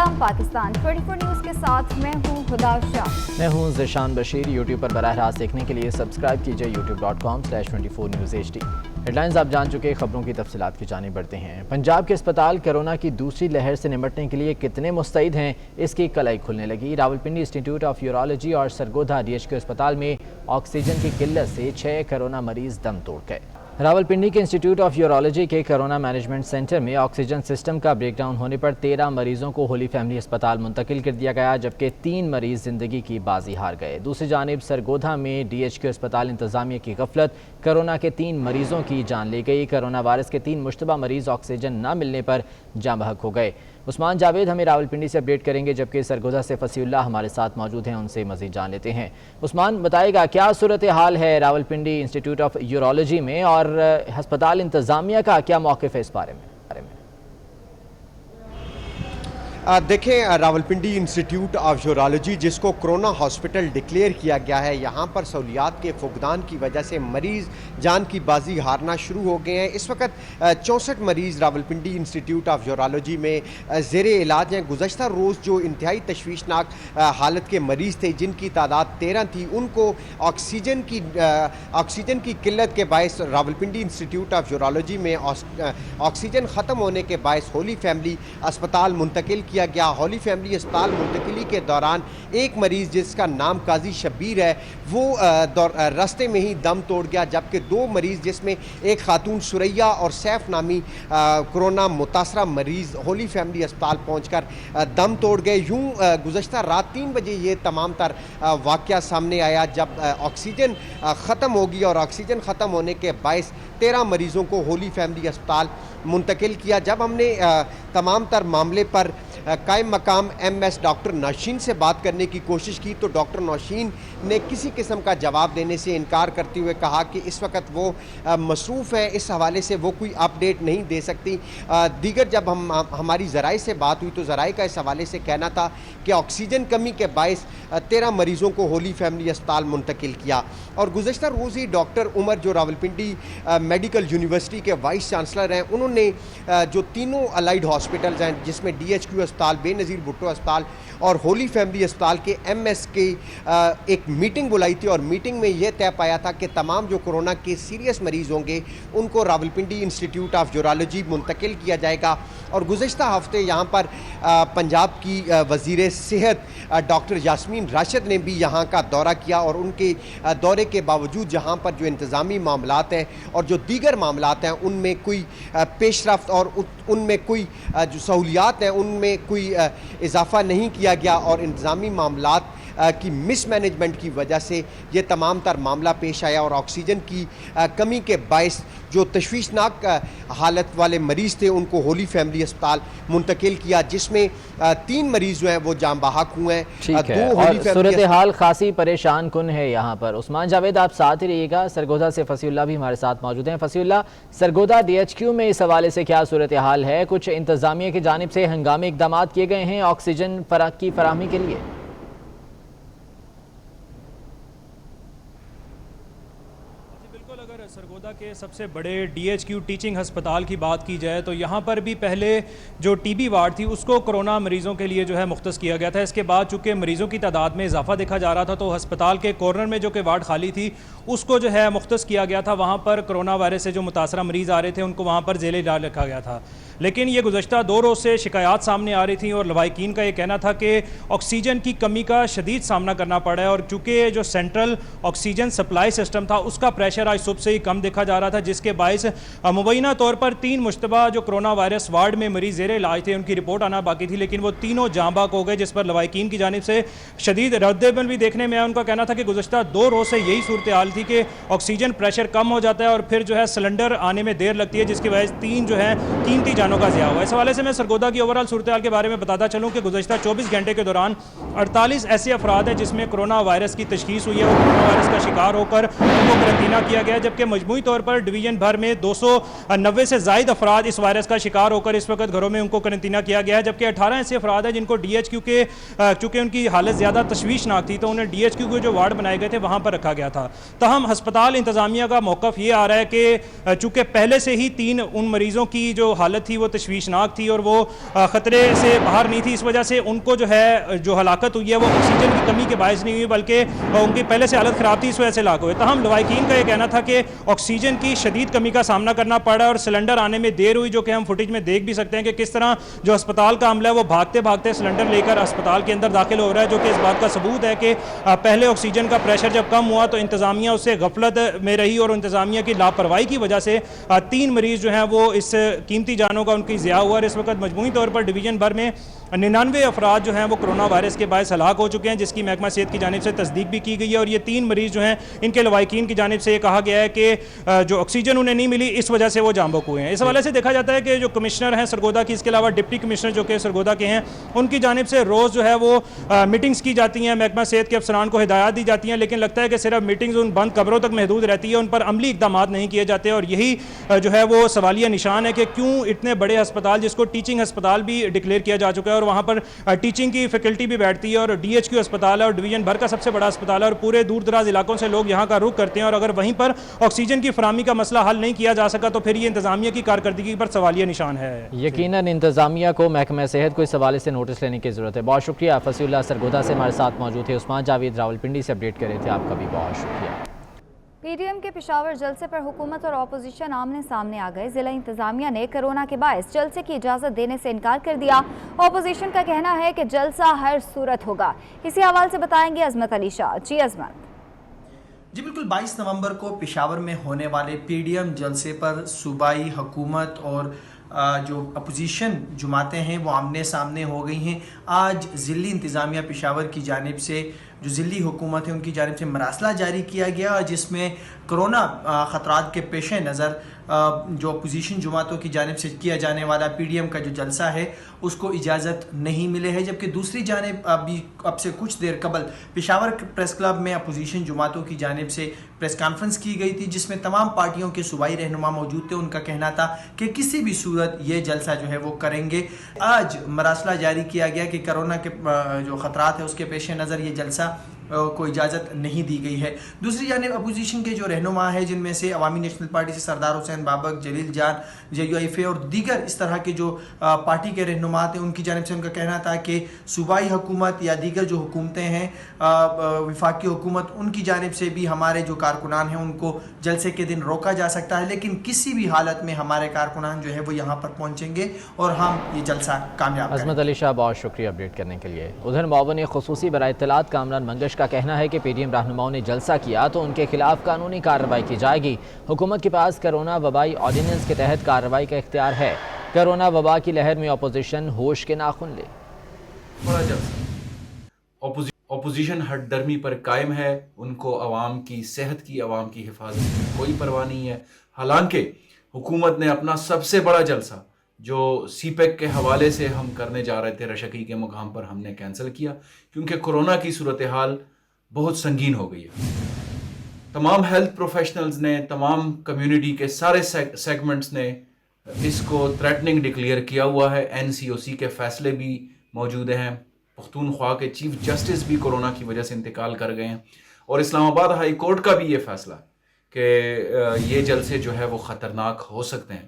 सलाम पाकिस्तान 24 न्यूज़ के साथ मैं हूँ हुदा शाह। मैं हूँ ज़िशान बशीर। यूट्यूब पर बराह रास्त देखने के लिए सब्सक्राइब कीजिए youtube.com/24 News HD। हेडलाइंस आप जान चुके, खबरों की तफसीलात की जानिब बढ़ते हैं। पंजाब के अस्पताल कोरोना की दूसरी लहर से निपटने के लिए कितने मुस्तैद हैं, इसकी कलाई खुलने लगी। रावलपिंडी इंस्टीट्यूट ऑफ यूरोलॉजी और सरगोधा DHQ अस्पताल में ऑक्सीजन की किल्लत से 6 कोरोना मरीज दम तोड़ गए। रावलपिंडी के इंस्टीट्यूट ऑफ यूरोलॉजी के कोरोना मैनेजमेंट सेंटर में ऑक्सीजन सिस्टम का ब्रेकडाउन होने पर 13 मरीजों को होली फैमिली अस्पताल मुंतकिल कर दिया गया, जबकि 3 मरीज जिंदगी की बाजी हार गए। दूसरी जानिब सरगोधा में DHQ अस्पताल इंतजामिया की गफलत, कोरोना के 3 मरीजों की जान ले गई। कोरोना वायरस के 3 मुश्तबा मरीज ऑक्सीजन न मिलने पर जाँ बहक हो गए। उस्मान जावेद हमें रावलपिंडी से अपडेट करेंगे, जबकि सरगोधा से फसीउल्लाह हमारे साथ मौजूद हैं, उनसे मजीद जान लेते हैं। उस्मान, बताएगा क्या सूरत हाल है रावलपिंडी इंस्टीट्यूट ऑफ यूरोलॉजी में और अस्पताल इंतजामिया का क्या मौक़िफ़ है इस बारे में? देखें, रावलपिंडी इंस्टीट्यूट ऑफ यूरोलॉजी जिसको कोरोना हॉस्पिटल डिक्लेयर किया गया है, यहाँ पर सहूलियात के फुकदान की वजह से मरीज़ जान की बाजी हारना शुरू हो गए हैं। इस वक्त 64 मरीज़ रावलपिंडी इंस्टीट्यूट ऑफ यूरोलॉजी में ज़ेर इलाज हैं। गुज़श्ता रोज़ जो इंतहाई तशवीशनाक हालत के मरीज़ थे, जिनकी तादाद 13 थी, उनको ऑक्सीजन की किल्लत के बायस रावलपिंडी इंस्टीट्यूट ऑफ यूरोलॉजी में ऑक्सीजन ख़त्म होने के बायस होली फैमिली अस्पताल मुंतकिल किया गया। होली फैमिली अस्पताल मुंतकिली के दौरान एक मरीज़ जिसका नाम काजी शब्बीर है, वो रास्ते में ही दम तोड़ गया, जबकि 2 मरीज़ जिसमें एक खातून सुरैया और सैफ नामी कोरोना मुतासरा मरीज़ होली फैमिली अस्पताल पहुंचकर दम तोड़ गए। यूँ गुज़श्ता रात 3 बजे ये तमाम तर वाक़या सामने आया, जब ऑक्सीजन ख़त्म होगी और ऑक्सीजन ख़त्म होने के बायस 13 मरीज़ों को होली फैमिली अस्पताल मुंतकिल किया। जब हमने तमाम तर मामले पर कायम मकाम MS डॉक्टर नौशीन से बात करने की कोशिश की, तो डॉक्टर नौशीन ने किसी किस्म का जवाब देने से इनकार करते हुए कहा कि इस वक्त वो मसरूफ़ है, इस हवाले से वो कोई अपडेट नहीं दे सकती। दीगर जब हमारी ज़राए से बात हुई तो ज़राए का इस हवाले से कहना था कि ऑक्सीजन कमी के बायस 13 मरीज़ों को होली फैमिली अस्पताल मुंतकिल किया। और गुज़श्ता रोज़ ही डॉक्टर उमर जो रावलपिंडी मेडिकल यूनिवर्सिटी के वाइस चांसलर हैं, उन्होंने जो तीनों अलाइड हॉस्पिटल्स हैं, जिसमें DHQ अस्पताल, बेनज़ीर भुट्टो अस्पताल और होली फैमिली अस्पताल के MS के एक मीटिंग बुलाई थी, और मीटिंग में यह तय पाया था कि तमाम जो कोरोना के सीरियस मरीज़ होंगे उनको रावलपिंडी इंस्टीट्यूट ऑफ यूरोलॉजी मुंतकिल किया जाएगा। और गुज़श्ता हफ्ते यहाँ पर पंजाब की वज़ीर सेहत डॉक्टर यास्मीन राशिद ने भी यहाँ का दौरा किया, और उनके दौरे के बावजूद यहाँ पर जो इंतज़ामी मामलात हैं और जो दीगर मामलात हैं, उनमें कोई पेशरफ्त और उनमें कोई जो सहूलियात हैं उनमें कोई इजाफ़ा नहीं किया गया, और इंतज़ामी मामलात की मिसमैनेजमेंट की वजह से ये तमाम तर मामला पेश आया। और ऑक्सीजन की कमी के बायस जो तशवीशनाक हालत वाले मरीज़ थे उनको होली फैमिली अस्पताल मुंतकिल किया, जिसमें 3 मरीज़ जो हैं वो जाँ बहक हुए हैं। ठीक है, और सूरत हाल खासी परेशान कुन है यहाँ पर। उस्मान जावेद आप साथ ही रहिएगा। सरगोधा से फसीउल्लाह भी हमारे साथ मौजूद हैं। फसीउल्लाह, सरगोधा DHQ में इस हवाले से क्या सूरत हाल है? कुछ इंतज़ामिया की जानिब से हंगामी इक़दाम किए गए हैं ऑक्सीजन की फराहमी के लिए? सरगोधा के सबसे बड़े DHQ टीचिंग हस्पताल की बात की जाए तो यहाँ पर भी पहले जो TB वार्ड थी उसको कोरोना मरीज़ों के लिए जो है मुख्तस किया गया था। इसके बाद चूँकि मरीज़ों की तादाद में इजाफा देखा जा रहा था, तो अस्पताल के कॉर्नर में जो कि वार्ड खाली थी उसको जो है मुख्तस किया गया था। वहाँ पर कोरोना वायरस से जो मुतासरा मरीज़ आ रहे थे उनको वहाँ पर जेल इलाज रखा गया था। लेकिन ये गुज़श्ता 2 रोज़ से शिकायत सामने आ रही थी, और लवाहिकीन का ये कहना था कि ऑक्सीजन की कमी का शदीद सामना करना पड़ा है, और चूँकि जो सेंट्रल ऑक्सीजन सप्लाई सिस्टम था उसका प्रेशर आज सुबह से ही कम देखा जा रहा था, जिसके बायस मुबैना तौर पर 3 मुश्तबा जो कोरोना वायरस वार्ड में मरीज़ ज़ेरे इलाज थे उनकी रिपोर्ट आना बाकी थी, लेकिन वो तीनों जाँ बहक हो गए, जिस पर लवाहिकीन की जानिब से शदीद रद्द-ए-अमल भी देखने में आया। उनका कहना था कि गुज़श्ता 2 रोज़ से यही सूरत हाल थी कि ऑक्सीजन प्रेशर कम हो जाता है और फिर जो है सिलेंडर आने में देर लगती है, जिसकी वजह से 3 जो है कीमती जानों का ज़िया हुआ। इस हवाले से मैं सरगोधा की ओवरऑल सूरत हाल के बारे में बताता चलूँ कि गुज़श्ता 24 घंटे के दौरान 48 ऐसे अफराद हैं जिसमें कोरोना वायरस की तशखीस हुई है, वो कोरोना वायरस का शिकार होकर उनको करंतना किया गया है, जबकि मजमूई तौर पर डिवीजन भर में 290 से ज़ायद अफराद इस वायरस का शिकार होकर इस वक्त घरों में उनको करंतना किया गया है, जबकि 18 ऐसे अफराद हैं जिनको DHQ के चूँकि उनकी हालत ज़्यादा तशवीशनाक थी तो उन्हें DHQ के जो वार्ड बनाए गए थे वहाँ पर रखा गया था। तहम अस्पताल इंतज़ामिया का मौक़िफ़ ये आ रहा है कि चूँकि पहले से ही 3 उन मरीज़ों की जो हालत थी تھی وہ تشویشناک تھی اور وہ خطرے سے باہر نہیں تھی. اس وجہ سے ان کو جو ہے جو ہلاکت ہوئی ہے وہ آکسیجن کی کمی کے باعث نہیں ہوئی بلکہ ان کی پہلے سے حالت خراب تھی, اس وجہ سے ہلاک ہوئے. تاہم لوائقین کا یہ کہنا تھا کہ آکسیجن کی شدید کمی کا سامنا کرنا پڑا اور سلنڈر آنے میں دیر ہوئی, جو کہ ہم فوٹیج میں دیکھ بھی سکتے ہیں کہ کس طرح جو ہسپتال کا عملہ ہے وہ بھاگتے بھاگتے سلنڈر لے کر ہسپتال کے اندر داخل ہو رہا ہے, جو کہ اس بات کا ثبوت ہے کہ پہلے آکسیجن کا پریشر جب کم ہوا تو انتظامیہ اس سے غفلت میں رہی اور انتظامیہ کی لاپرواہی کی وجہ سے 3 مریض جو ہیں وہ اس قیمتی جانوں کا ان کی ضیاع ہوا. اور اس وقت مجموعی طور پر ڈویژن بھر میں 99 افراد جو ہیں وہ کرونا وائرس کے باعث ہلاک ہو چکے ہیں, جس کی محکمہ صحت کی جانب سے تصدیق بھی کی گئی ہے. اور یہ 3 مریض جو ہیں ان کے لوائقین کی جانب سے یہ کہا گیا ہے کہ جو آکسیجن انہیں نہیں ملی اس وجہ سے وہ جاں بحق ہوئے ہیں. اس حوالے سے دیکھا جاتا ہے کہ جو کمشنر ہیں سرگودا کی, اس کے علاوہ ڈپٹی کمشنر جو کہ سرگودا کے ہیں, ان کی جانب سے روز جو ہے وہ میٹنگز کی جاتی ہیں, محکمہ صحت کے افسران کو ہدایات دی جاتی ہیں, لیکن لگتا ہے کہ صرف میٹنگز ان بند قبروں تک محدود رہتی ہے, ان پر عملی اقدامات نہیں کیے جاتے. اور یہی جو ہے وہ سوالیہ نشان ہے کہ کیوں اتنے بڑے ہسپتال جس کو ٹیچنگ ہسپتال بھی ڈکلیئر کیا جا چکا ہے اور وہاں پر ٹیچنگ کی فیکلٹی بھی بیٹھتی ہے اور DHQ ہسپتال ہے اور ڈویژن بھر کا سب سے بڑا ہسپتال ہے اور پورے دور دراز علاقوں سے لوگ یہاں کا رخ کرتے ہیں, اور اگر وہیں پر آکسیجن کی فراہمی کا مسئلہ حل نہیں کیا جا سکا تو پھر یہ انتظامیہ کی کارکردگی پر سوالیہ نشان ہے. یقیناً انتظامیہ کو محکمہ صحت کو اس حوالے سے نوٹس لینے کی ضرورت ہے. بہت شکریہ. فصیح اللہ سرگودا سے ہمارے ساتھ موجود تھے. عثمان جاوید راولپنڈی سے اپڈیٹ کر رہے تھے. آپ کا بھی بہت شکریہ. PDM کے پشاور جلسے پر حکومت اور اپوزیشن آمنے سامنے آ گئے. ضلع انتظامیہ نے کرونا کے باعث جلسے کی اجازت دینے سے انکار کر دیا. اپوزیشن کا کہنا ہے کہ جلسہ ہر صورت ہوگا. اسی حوالے سے بتائیں گے عظمت علی شاہ. جی عظمت. جی بالکل, 22 نومبر کو پشاور میں ہونے والے PDM جلسے پر صوبائی حکومت اور جو اپوزیشن جماعتیں ہیں وہ آمنے سامنے ہو گئی ہیں. آج ضلعی انتظامیہ پشاور کی جانب سے جو ضلعی حکومت ہے ان کی جانب سے مراسلہ جاری کیا گیا, جس میں کرونا خطرات کے پیش نظر جو اپوزیشن جماعتوں کی جانب سے کیا جانے والا PDM کا جو جلسہ ہے اس کو اجازت نہیں ملے ہے. جبکہ دوسری جانب اب سے کچھ دیر قبل پشاور پریس کلب میں اپوزیشن جماعتوں کی جانب سے پریس کانفرنس کی گئی تھی, جس میں تمام پارٹیوں کے صوبائی رہنما موجود تھے. ان کا کہنا تھا کہ کسی بھی صورت یہ جلسہ جو ہے وہ کریں گے. آج مراسلہ جاری کیا گیا کہ کرونا کے جو خطرات ہے اس کے پیش نظر یہ جلسہ کو اجازت نہیں دی گئی ہے. دوسری جانب اپوزیشن کے جو رہنما ہے جن میں سے عوامی نیشنل پارٹی سے سردار حسین بابک, جلیل جان, JUIF اور دیگر اس طرح کے جو پارٹی کے رہنما تھے ان کی جانب سے ان کا کہنا تھا کہ صوبائی حکومت یا دیگر جو حکومتیں ہیں وفاقی حکومت ان کی جانب سے بھی ہمارے جو کارکنان ہیں ان کو جلسے کے دن روکا جا سکتا ہے, لیکن کسی بھی حالت میں ہمارے کارکنان جو ہے وہ یہاں پر پہنچیں گے اور ہم یہ جلسہ کامیاب کریں گے. عظمت علی شاہ بہت شکریہ اپڈیٹ کرنے کے لیے. ادھر معاون خصوصی برائے اطلاعات کامران منگش کا کہنا ہے کہ PDM رہنماؤں نے جلسہ کیا تو ان کے خلاف قانونی کارروائی کی جائے گی. حکومت کے پاس کرونا وبائی آرڈیننس کے تحت کارروائی کا اختیار ہے. کرونا وبا کی لہر میں اپوزیشن ہوش کے ناخن لے. بڑا جلسہ اپوزیشن ہٹ درمی پر قائم ہے. ان کو عوام کی صحت کی, عوام کی حفاظت کی کوئی پرواہ نہیں ہے. حالانکہ حکومت نے اپنا سب سے بڑا جلسہ جو CPEC کے حوالے سے ہم کرنے جا رہے تھے رشکی کے مقام پر ہم نے کینسل کیا, کیونکہ کرونا کی صورتحال بہت سنگین ہو گئی ہے. تمام ہیلتھ پروفیشنلز نے, تمام کمیونٹی کے سارے سیگمنٹس نے اس کو تھریٹننگ ڈکلیئر کیا ہوا ہے. NCOC کے فیصلے بھی موجود ہیں. پختونخوا کے چیف جسٹس بھی کورونا کی وجہ سے انتقال کر گئے ہیں, اور اسلام آباد ہائی کورٹ کا بھی یہ فیصلہ کہ یہ جلسے جو ہے وہ خطرناک ہو سکتے ہیں.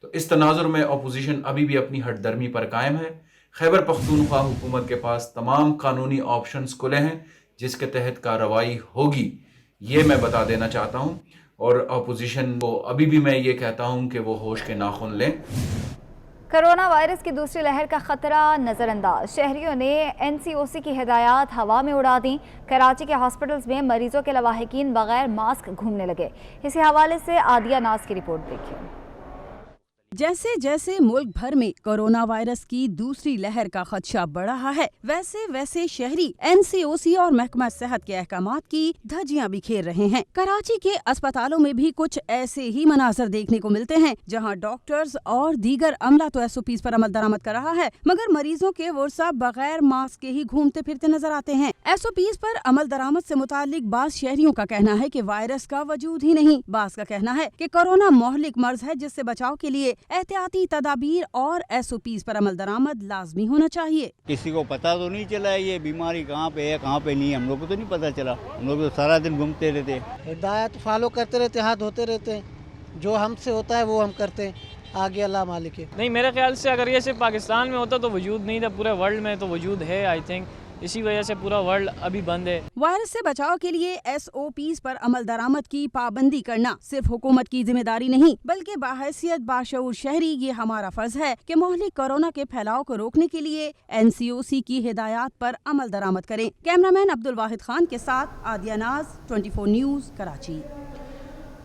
تو اس تناظر میں اپوزیشن ابھی بھی اپنی ہٹ درمی پر قائم ہے. خیبر پختونخوا حکومت کے پاس تمام قانونی آپشنز کھلے ہیں جس کے تحت کارروائی ہوگی, یہ میں بتا دینا چاہتا ہوں. اور اپوزیشن کو ابھی بھی میں یہ کہتا ہوں کہ وہ ہوش کے ناخن لیں. کرونا وائرس کی دوسری لہر کا خطرہ نظر انداز, شہریوں نے NCOC کی ہدایات ہوا میں اڑا دیں. کراچی کے ہاسپٹلز میں مریضوں کے لواحقین بغیر ماسک گھومنے لگے. اسی حوالے سے عادیہ ناز کی رپورٹ دیکھیں. جیسے جیسے ملک بھر میں کورونا وائرس کی دوسری لہر کا خدشہ بڑھ رہا ہے ویسے ویسے شہری NCOC اور محکمہ صحت کے احکامات کی دھجیاں بکھیر رہے ہیں. کراچی کے اسپتالوں میں بھی کچھ ایسے ہی مناظر دیکھنے کو ملتے ہیں جہاں ڈاکٹرز اور دیگر عملہ تو SOPs پر عمل درآمد کر رہا ہے, مگر مریضوں کے ورثہ بغیر ماسک کے ہی گھومتے پھرتے نظر آتے ہیں. SOPs پر عمل درآمد سے متعلق بعض شہریوں کا کہنا ہے کہ وائرس کا وجود ہی نہیں. بعض کا کہنا ہے کہ کورونا مہلک مرض ہے جس سے بچاؤ کے لیے احتیاطی تدابیر اور SOPs پر عمل درآمد لازمی ہونا چاہیے. کسی کو پتا تو نہیں چلا یہ بیماری کہاں پہ ہے کہاں پہ نہیں ہے, ہم لوگ کو تو نہیں پتا چلا. ہم لوگ تو سارا دن گھومتے رہتے, ہدایت فالو کرتے رہتے, ہاتھ دھوتے رہتے ہیں, جو ہم سے ہوتا ہے وہ ہم کرتے ہیں. आगे अल्लाह मालिक है। नहीं, मेरे ख्याल से अगर ये सिर्फ पाकिस्तान में होता तो वजूद नहीं था, पूरे वर्ल्ड में तो वजूद है। आई थिंक इसी वजह से पूरा वर्ल्ड अभी बंद है। वायरस से बचाव के लिए SOPs पर अमल दरामद की पाबंदी करना सिर्फ हुकूमत की जिम्मेदारी नहीं, बल्कि बाहैसियत बाशऊर शहरी ये हमारा फर्ज है कि मोहलिक कोरोना के फैलाव को रोकने के लिए NCOC की हिदायत पर अमल दरामद करें। कैमरामैन अब्दुल वाहिद खान के साथ आदिया नाज, 24 न्यूज़, कराची।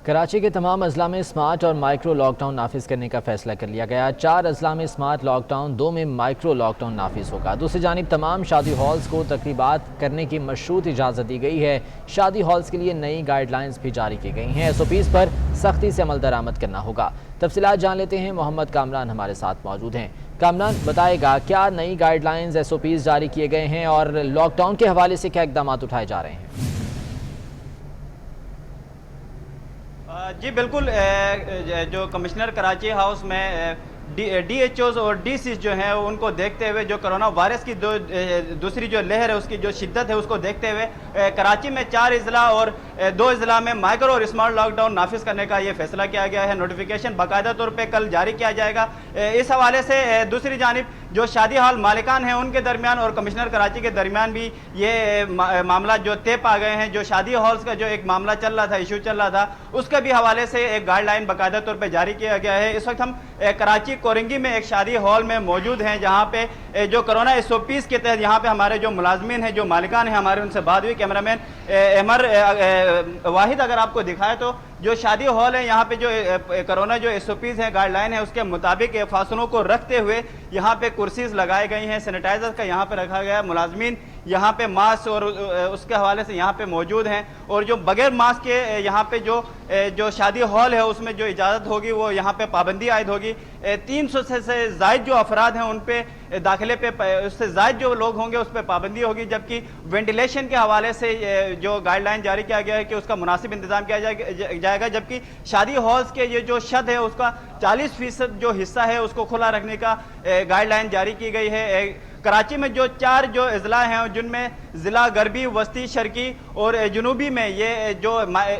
कराची के तमाम अजला में स्मार्ट और माइक्रो लॉकडाउन नाफिज करने का फैसला कर लिया गया। 4 अजला में स्मार्ट लॉकडाउन, 2 में माइक्रो लॉकडाउन नाफिज होगा। दूसरी जानिब तमाम शादी हॉल्स को तकरीबात करने की मशरूत इजाज़त दी गई है। शादी हॉल्स के लिए नई गाइडलाइंस भी जारी की गई हैं। SOPs पर सख्ती से अमल दरामद करना होगा। तफसीलात जान लेते हैं, मोहम्मद कामरान हमारे साथ मौजूद हैं। कामरान बताएगा क्या नई गाइडलाइंस SOPs जारी किए गए हैं और लॉकडाउन के हवाले से क्या इकदाम उठाए जा रहे हैं? जी बिल्कुल, जो कमिश्नर कराची हाउस में DHOs और DCs जो हैं उनको देखते हुए जो कोरोना वायरस की दूसरी जो लहर है उसकी जो शिद्दत है उसको देखते हुए कराची में 4 अजला और 2 अजला में माइक्रो और स्मार्ट लॉकडाउन नाफिज करने का ये फैसला किया गया है। नोटिफिकेशन बाकायदा तौर पे कल जारी किया जाएगा। इस हवाले से दूसरी जानिब जो शादी हॉल मालिकान हैं उनके दरमियान और कमिश्नर कराची के दरमियान भी ये मामला जो तय पा गए हैं। जो शादी हॉल्स का जो एक मामला चल रहा था, इशू चल रहा था, उसके भी हवाले से एक गाइडलाइन बाकायदा तौर पर जारी किया गया है। इस वक्त हम कराची कोरंगी में एक शादी हॉल में मौजूद हैं जहां पे जो कोरोना SOPs के तहत यहाँ पे हमारे जो मुलाजमीन हैं, जो मालिकान हैं, हमारे उनसे बात हुई। कैमरामैन अमर वाहिद अगर आपको दिखाए तो जो शादी हॉल है यहाँ पे जो कोरोना जो SOPs हैं, गाइडलाइन है, उसके मुताबिक फासलों को रखते हुए यहाँ पे कुर्सीज लगाई गई हैं, सैनिटाइजर का यहाँ पे रखा गया है। मुलाजमीन यहाँ पे मास्क और उसके हवाले से यहाँ पे मौजूद हैं और जो बगैर मास्क के यहाँ पे जो शादी हॉल है उसमें जो इजाज़त होगी वो यहाँ पे पाबंदी आयद होगी। 300 से ज़ायद जो अफराद हैं उन पे दाखिले पे उससे ज़ायद जो लोग होंगे उस पर पाबंदी होगी। जबकि वेंटिलेशन के हवाले से जो गाइडलाइन जारी किया गया है कि उसका मुनासिब इंतजाम किया जाएगा। जबकि शादी हॉल्स के ये जो छत है उसका 40% जो हिस्सा है उसको खुला रखने का गाइडलाइन जारी की गई है। कराची में जो 4 जो अजला हैं जिनमें ज़िला गरबी, वस्ती, शर्की और जुनूबी में ये जो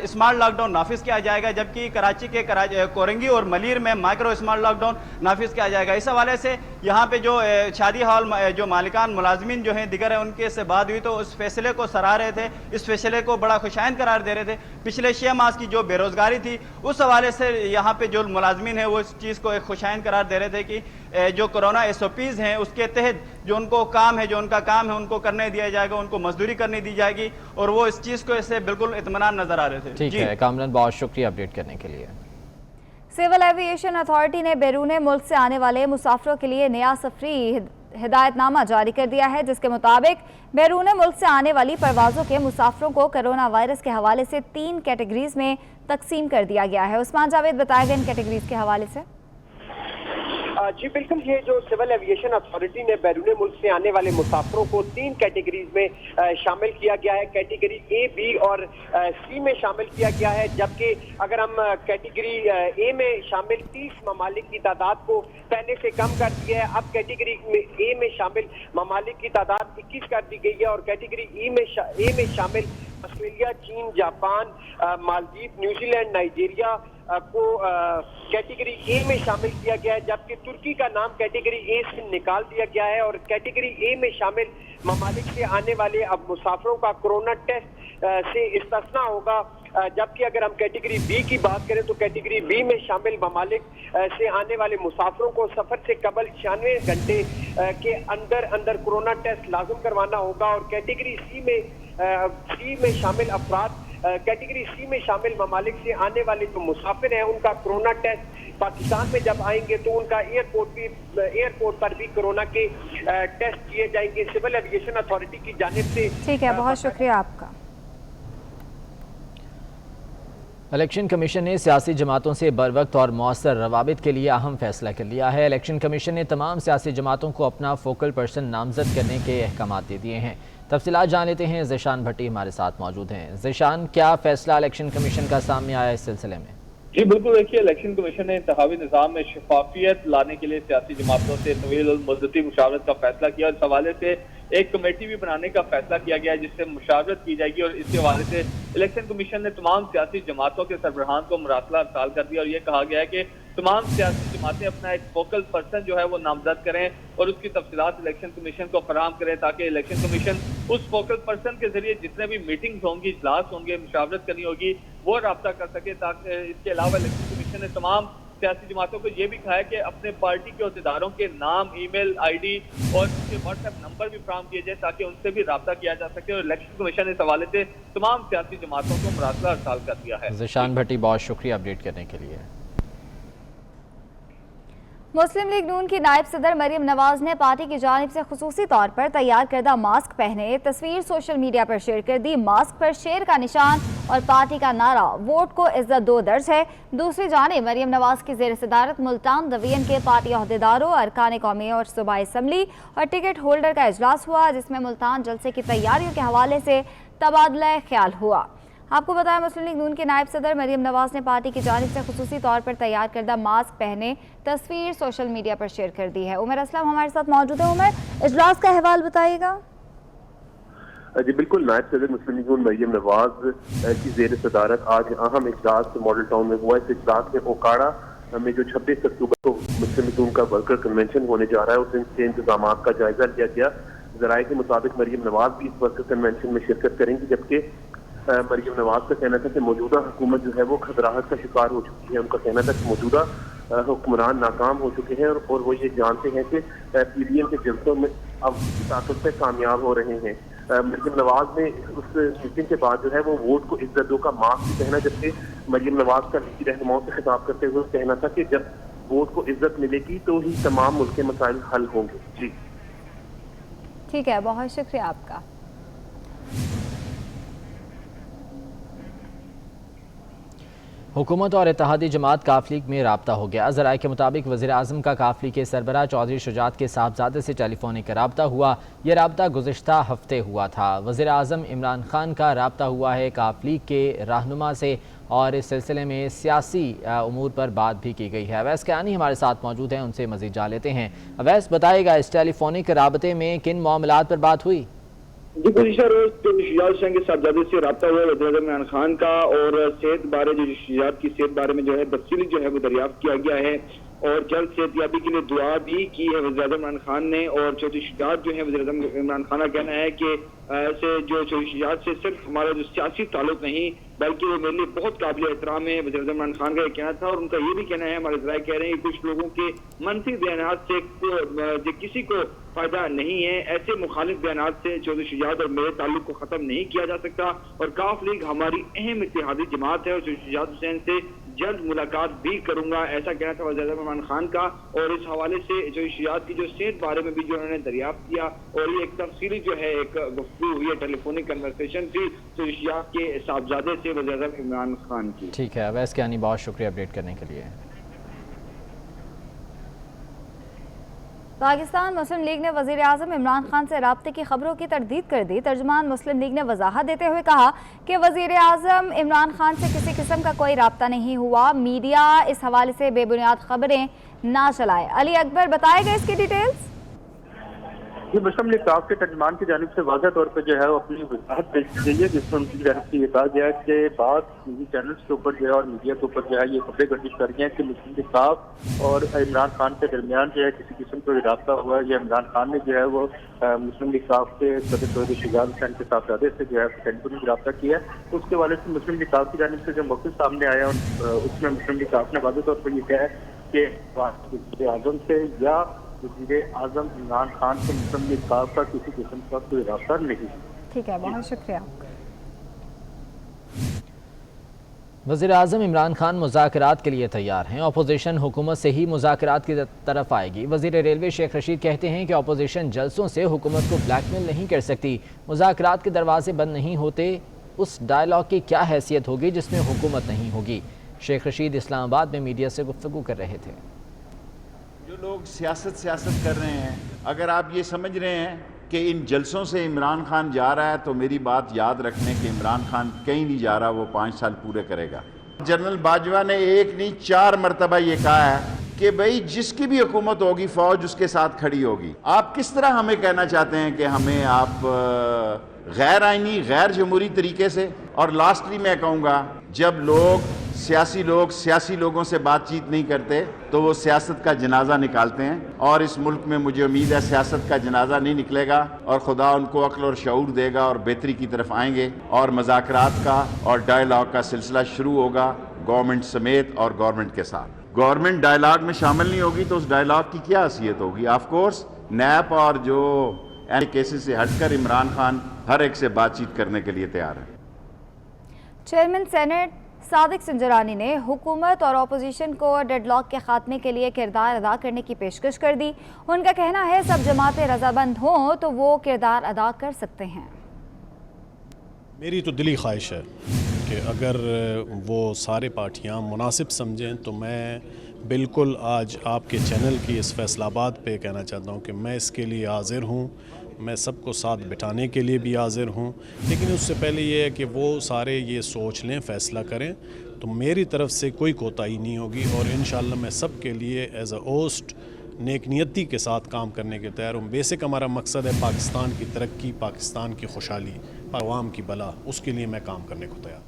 स्मार्ट लॉकडाउन नाफिज किया जाएगा, जबकि कराची के कोरंगी और मलीर में माइक्रो स्मार्ट लॉकडाउन नाफिज किया जाएगा। इस हवाले से यहाँ पे जो शादी हॉल जो मालिकान मुलाजमीन जो हैं दिगर है उनके से बात हुई तो उस फैसले को सराह रहे थे, इस फैसले को बड़ा खुशाइन करार दे रहे थे। पिछले 6 माह की जो बेरोज़गारी थी उस हवाले से यहाँ पे जो मुलाजमीन है वो इस चीज़ को एक खुशाइन करार दे रहे थे कि जो कोरोना SOPs हैं उसके तहत जो उनको काम है, जो उनका काम है उनको करने दिया जाएगा, उनको मजदूरी करने दी जाएगी और वो इस चीज़ को इससे बिल्कुल इत्मीनान नजर आ रहे थे। ठीक है कामरान, बहुत शुक्रिया अपडेट करने के लिए। सिविल एविएशन अथॉरिटी ने बैरून मुल्क से आने वाले मुसाफिरों के लिए नया सफरी हिदायतनामा जारी कर दिया है, जिसके मुताबिक बैरून मुल्क से आने वाली परवाज़ों के मुसाफिरों को कोरोना वायरस के हवाले से 3 कैटेगरीज में तकसीम कर दिया गया है। उस्मान जावेद बताएगा इन कैटेगरीज के हवाले से। जी बिल्कुल, ये जो सिविल एविएशन अथॉरिटी ने बैरून मुल्क से आने वाले मुसाफिरों को 3 कैटेगरीज में शामिल किया गया है। कैटेगरी A, B और C में शामिल किया गया है। जबकि अगर हम कैटेगरी A में शामिल 30 ममालिक की तादाद को पहले से कम कर दिया है, अब कैटेगरी A में शामिल ममालिक की तादाद 21 कर दी गई है और कैटेगरी A में शामिल ऑस्ट्रेलिया, चीन, जापान, मालदीव, न्यूजीलैंड, नाइजीरिया को कैटेगरी A में शामिल किया गया है। जबकि तुर्की का नाम कैटेगरी A से निकाल दिया गया है और कैटेगरी A में शामिल ममालिक से आने वाले अब मुसाफिरों का कोरोना टेस्ट से इस्तिस्ना होगा। जबकि अगर हम कैटेगरी B की बात करें तो कैटेगरी B में शामिल ममालिक से आने वाले मुसाफिरों को सफर से कबल 96 घंटे के अंदर कोरोना टेस्ट लाजम करवाना होगा। और कैटेगरी C में शामिल अफराद, कैटेगरी C में शामिल ममालिक से आने वाले जो मुसाफिर हैं उनका कोरोना टेस्ट पाकिस्तान में जब आएंगे तो उनका एयरपोर्ट पर भी कोरोना के टेस्ट किए जाएंगे सिविल एविएशन अथॉरिटी की जानिब से। ठीक है, बहुत शुक्रिया आपका। इलेक्शन कमीशन ने सियासी जमातों से बरवक्त और मौसर रवाबित के लिए अहम फैसला कर लिया है। इलेक्शन कमीशन ने तमाम सियासी जमातों को अपना फोकल पर्सन नामजद करने के अहकाम दे दिए हैं। तफसीलात जान लेते हैं, ज़ीशान भट्टी हमारे साथ मौजूद हैं। ज़ीशान, क्या फैसला इलेक्शन कमीशन का सामने आया इस सिलसिले में? जी बिल्कुल, देखिए इलेक्शन कमीशन ने इंतखाबी निज़ाम में शफाफियत लाने के लिए सियासी जमातों से तवील और मुद्दती मुशावरत का फैसला किया। इस हवाले से एक कमेटी भी बनाने का फैसला किया गया है जिससे मुशावरत की जाएगी और इसके हवाले से इलेक्शन कमीशन ने तमाम सियासी जमातों के सरबराहान को मुरासला अरसाल कर दिया और ये कहा गया है कि तमाम सियासी जमातें अपना एक फोकल पर्सन जो है वो नामजद करें और उसकी तफसीलात इलेक्शन कमीशन को फराहम करें, ताकि इलेक्शन कमीशन उस फोकल पर्सन के जरिए जितने भी मीटिंग्स होंगी, इजलास होंगे, मुशावरत करनी होगी, वो रब्ता कर सके। ताकि इसके अलावा इलेक्शन कमीशन ने तमाम सियासी जमातों को ये भी कहा है कि अपने पार्टी के अहदेदारों के नाम, ईमेल आईडी और उनके व्हाट्सएप नंबर भी फराहम किए जाए, ताकि उनसे भी रब्ता किया जा सके। और इलेक्शन कमीशन ने इस हवाले से तमाम सियासी जमातों को मुरासला अरसाल कर दिया है। ज़िशान भट्टी, बहुत शुक्रिया अपडेट करने के लिए। मुस्लिम लीग नून की नायब सदर मरीम नवाज ने पार्टी की जानिब से खुसूसी तौर पर तैयार करदा मास्क पहने तस्वीर सोशल मीडिया पर शेयर कर दी। मास्क पर शेर का निशान और पार्टी का नारा वोट को इज्जत दो दर्ज है। दूसरी जानिब मरीम नवाज की ज़ेर सदारत मुल्तान डिवीजन के पार्टी अहदेदारों, अरकान कौमी और सूबाई असम्बली और टिकट होल्डर का इजलास हुआ, जिसमें मुल्तान जलसे की तैयारियों के हवाले से तबादला ख्याल हुआ। आपको बताया मुस्लिम लीग नून के नायब सदर मरीम नवाज ने पार्टी की जानिब से खुसूसी तौर पर तैयार करदा मास्क पहने तस्वीर सोशल मीडिया पर शेयर कर दी है। उमर असलम हमारे साथ मौजूद है। उमर, इजलास का अहवाल बताइएगा। जी बिल्कुल, नायब सदर मुस्लिम लीग नून मरीम नवाज की जेर सदारत आज अहम इजलास मॉडल टाउन में हुआ। इस इजलास में ओकाड़ा में जो 26 अक्टूबर को मुस्लिम लीग नून का वर्कर कन्वेंशन होने जा रहा है, उसके इंतजाम का जायजा लिया गया। जराये के मुताबिक मरीम नवाज भी इस वर्कर कन्वेंशन में शिरकत करेंगी, जबकि मरीम नवाज का कहना था कि मौजूदा हुकूमत जो है वो खतराहट का शिकार हो चुकी है। उनका कहना था कि मौजूदा हुक्मरान नाकाम हो चुके हैं और वो ये जानते हैं कि PDM के जलसों में अब ताकत से कामयाब हो रहे हैं। मरीम नवाज ने उस मीटिंग के बाद जो है वो वोट को इज्जत दो का मास्क भी पहना, जबकि मरीम नवाज का निजी रहनुमाओं से खिताब करते हुए कहना था कि जब वोट को इज्जत मिलेगी तो ही तमाम मुल्क के मसाइल हल होंगे। जी ठीक है, बहुत शुक्रिया आपका। हुकूमत और इत्तेहादी जमात काफ लीग में राब्ता हो गया। ज़राए के मुताबिक वज़ीर आज़म का काफ लीग के सरबराह चौधरी शुजात के साहबजादे से टेलीफोनिक राब्ता हुआ। यह राब्ता गुज़िश्ता हफ्ते हुआ था। वज़ीर आज़म इमरान खान का राब्ता हुआ है काफ लीग के रहनुमा से और इस सिलसिले में सियासी उमूर पर बात भी की गई है। अवैस कियानी हमारे साथ मौजूद हैं, उनसे मज़ीद जान लेते हैं। अवैस, बताइएगा इस टेलीफोनिक राब्ते में किन मामलात पर बात हुई? जी, गुज़िश्ता रोज शुजात शाह के साहबजादे से रब्ता हुआ वज़ीर इमरान खान का और सेहत बारे जो शुजात की सेहत बारे में जो है तफसीली जो है वो दरियाफ्त किया गया है और जल्द सेहतयाबी के लिए दुआ भी की है वज़ीर आज़म इमरान खान ने। और चौधरी शुजात जो है वज़ीर आज़म इमरान खान का कहना है कि ऐसे जो चौधरी शुजात से सिर्फ हमारा जो सियासी ताल्लुक नहीं बल्कि वो मेरे लिए बहुत काबिल एहतराम है, वज़ीर आज़म इमरान खान का ये कहना था। और उनका ये भी कहना है, हमारे ज़राए कह रहे हैं कि कुछ लोगों के मनफी बयानात से किसी को फायदा नहीं है। ऐसे मुखालिफ बयानात से चौधरी शुजात और मेरे ताल्लुक को खत्म नहीं किया जा सकता और काफ लीग हमारी अहम इत्तेहादी जमात है और चौधरी शुजात हुसैन से जल्द मुलाकात भी करूंगा, ऐसा कहना था वज़ीर आज़म इमरान खान का। और इस हवाले से चौधरी शुजात की जो सेहत बारे में भी जो उन्होंने दरियाफ्त किया और ये एक तफसीली जो है एक गुफ्तगू हुई है, टेलीफोनिक कन्वर्सेशन थी चौधरी शुजात के साहबजादे से वज़ीर आज़म इमरान खान की। ठीक है, अवैस कियानी, बहुत शुक्रिया अपडेट करने के लिए। पाकिस्तान मुस्लिम लीग ने वज़ीर आज़म इमरान खान से राब्ते की खबरों की तरदीद कर दी। तर्जुमान मुस्लिम लीग ने वजाहत देते हुए कहा कि वज़ीर आज़म इमरान खान से किसी किस्म का कोई राब्ता नहीं हुआ। मीडिया इस हवाले से बेबुनियाद खबरें ना चलाए। अली अकबर, बताएगा इसकी डिटेल्स। ये मुस्लिम लीग काफ के तर्जुमान की जानिब से वाज़ह तौर पर जो है वो अपनी वजाहत पेश की गई है, जिसमें उनकी जानिब से ये कहा गया कि बाद टीवी चैनल्स के ऊपर जो है और मीडिया के ऊपर जो है ये खबरें गर्दिश कर रही हैं कि मुस्लिम लीग काफ और इमरान खान के दरमियान जो है किसी किस्म का राब्ता हुआ है। या इमरान खान ने जो है वो मुस्लिम लीग काफ के सदर चौधरी शुजात हुसैन के साहबजादे से जो है टेलीफोनिक राब्ता किया है। उसके वाले से मुस्लिम लीग काफ की जानिब से जो मौक़िफ़ सामने आया उसमें मुस्लिम लीग काफ ने वाज़ह तौर पर यह कहा है कि वज़ीर आज़म से या वज़ीर आज़म इमरान खान से मुस्लिम लीग काफ का किसी किस्म का कोई राब्ता नहीं। ठीक है, बहुत शुक्रिया। वज़ीर आज़म इमरान खान मुज़ाकरात के लिए तैयार हैं। अपोजिशन हुकूमत से ही मुज़ाकरात की तरफ आएगी। वज़ीर रेलवे शेख रशीद कहते हैं कि अपोजिशन जलसों से हुकूमत को ब्लैकमेल नहीं कर सकती। मुज़ाकरात के दरवाजे बंद नहीं होते। उस डायलॉग की क्या हैसियत होगी जिसमें हुकूमत नहीं होगी। शेख रशीद इस्लामाबाद में मीडिया से गुफ्तगू कर रहे थे। जो लोग सियासत कर रहे हैं, अगर आप ये समझ रहे हैं कि इन जलसों से इमरान खान जा रहा है तो मेरी बात याद रखने कि इमरान खान कहीं नहीं जा रहा, वो 5 साल पूरे करेगा। जनरल बाजवा ने एक नहीं 4 मरतबा ये कहा है कि भाई जिसकी भी हुकूमत होगी फौज उसके साथ खड़ी होगी। आप किस तरह हमें कहना चाहते हैं कि हमें आप गैर आइनी गैर जमहूरी तरीके से। और लास्टली मैं कहूँगा, जब लोग सियासी लोग सियासी लोगों से बातचीत नहीं करते तो वो सियासत का जनाजा निकालते हैं, और इस मुल्क में मुझे उम्मीद है सियासत का जनाजा नहीं निकलेगा और खुदा उनको अक्ल और शऊर देगा और बेहतरी की तरफ आएंगे और मज़ाकरात का और डायलॉग का सिलसिला शुरू होगा गवर्नमेंट समेत और गवर्नमेंट के साथ। गवर्नमेंट डायलॉग में शामिल नहीं होगी तो उस डायलॉग की क्या हैसियत होगी? ऑफ कोर्स नैप और जो ऐसे केसेस से हटकर इमरान खान हर एक से बातचीत करने के लिए तैयार है। चेयरमैन सेनेट सादिक सिंजरानी ने हुकूमत और अपोजिशन को डेडलॉक के खात्मे के लिए किरदार अदा करने की पेशकश कर दी। उनका कहना है सब जमातें रजामंद हों तो वो किरदार अदा कर सकते हैं। मेरी तो दिली ख्वाहिश है कि अगर वो सारे पार्टियां मुनासिब समझें तो मैं बिल्कुल आज आपके चैनल की इस फैसलाबाद पे कहना चाहता हूं कि मैं इसके लिए हाज़िर हूं, मैं सबको साथ बिठाने के लिए भी हाज़िर हूं। लेकिन उससे पहले ये है कि वो सारे ये सोच लें, फ़ैसला करें, तो मेरी तरफ से कोई कोताही नहीं होगी और इंशाअल्लाह मैं सब के लिए एज अ होस्ट नेक नियति के साथ काम करने के तैयार हूँ। बेसिक हमारा मकसद है पाकिस्तान की तरक्की, पाकिस्तान की खुशहाली, अवाम की भला, उसके लिए मैं काम करने को तैयार।